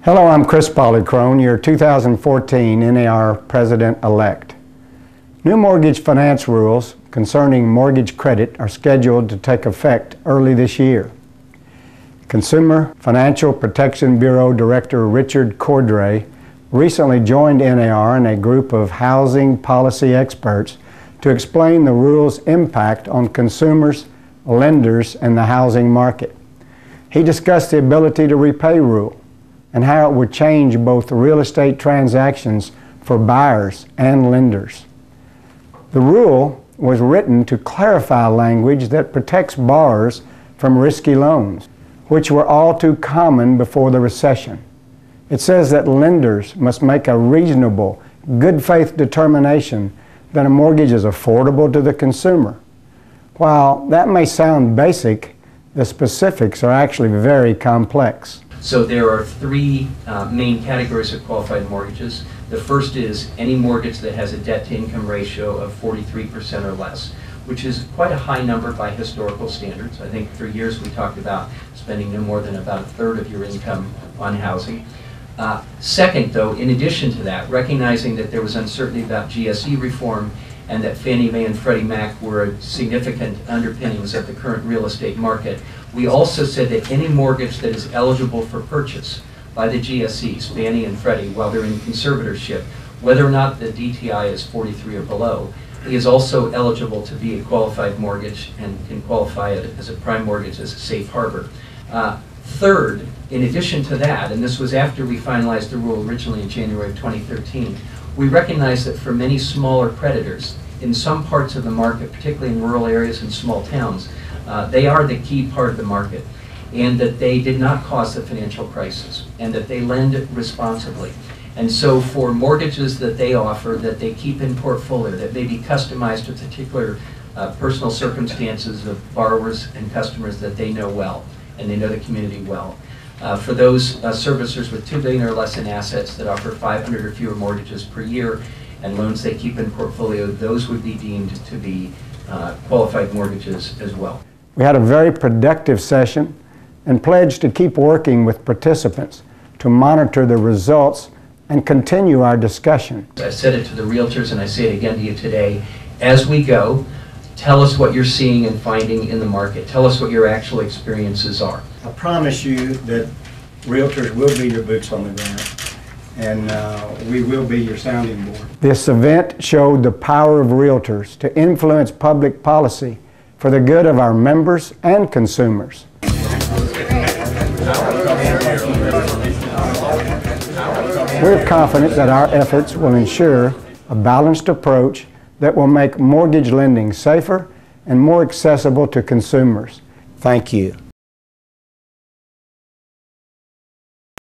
Hello, I'm Chris Polychrone, your 2014 NAR President-elect. New mortgage finance rules concerning mortgage credit are scheduled to take effect early this year. Consumer Financial Protection Bureau Director Richard Cordray recently joined NAR and a group of housing policy experts to explain the rules' impact on consumers, lenders, and the housing market. He discussed the ability to repay rule and how it would change both real estate transactions for buyers and lenders. The rule was written to clarify language that protects borrowers from risky loans, which were all too common before the recession. It says that lenders must make a reasonable, good faith determination that a mortgage is affordable to the consumer. While that may sound basic, the specifics are actually very complex. So there are three main categories of qualified mortgages. The first is any mortgage that has a debt-to-income ratio of 43% or less, which is quite a high number by historical standards. I think for years we talked about spending no more than about a third of your income on housing. Second, though, in addition to that, recognizing that there was uncertainty about GSE reform and that Fannie Mae and Freddie Mac were significant underpinnings of the current real estate market, we also said that any mortgage that is eligible for purchase by the GSEs, Fannie and Freddie, while they're in conservatorship, whether or not the DTI is 43 or below, is also eligible to be a qualified mortgage and can qualify it as a prime mortgage as a safe harbor. Third, in addition to that, and this was after we finalized the rule originally in January of 2013, we recognize that for many smaller creditors, in some parts of the market, particularly in rural areas and small towns, they are the key part of the market, and that they did not cause the financial crisis, and that they lend responsibly. And so for mortgages that they offer, that they keep in portfolio, that may be customized to particular personal circumstances of borrowers and customers that they know well, and they know the community well. For those servicers with $2 billion or less in assets that offer 500 or fewer mortgages per year and loans they keep in portfolio, those would be deemed to be qualified mortgages as well. We had a very productive session and pledged to keep working with participants to monitor the results and continue our discussion. I said it to the realtors and I say it again to you today. As we go, tell us what you're seeing and finding in the market. Tell us what your actual experiences are. I promise you that realtors will be your boots on the ground, and we will be your sounding board. This event showed the power of realtors to influence public policy for the good of our members and consumers. We're confident that our efforts will ensure a balanced approach that will make mortgage lending safer and more accessible to consumers. Thank you.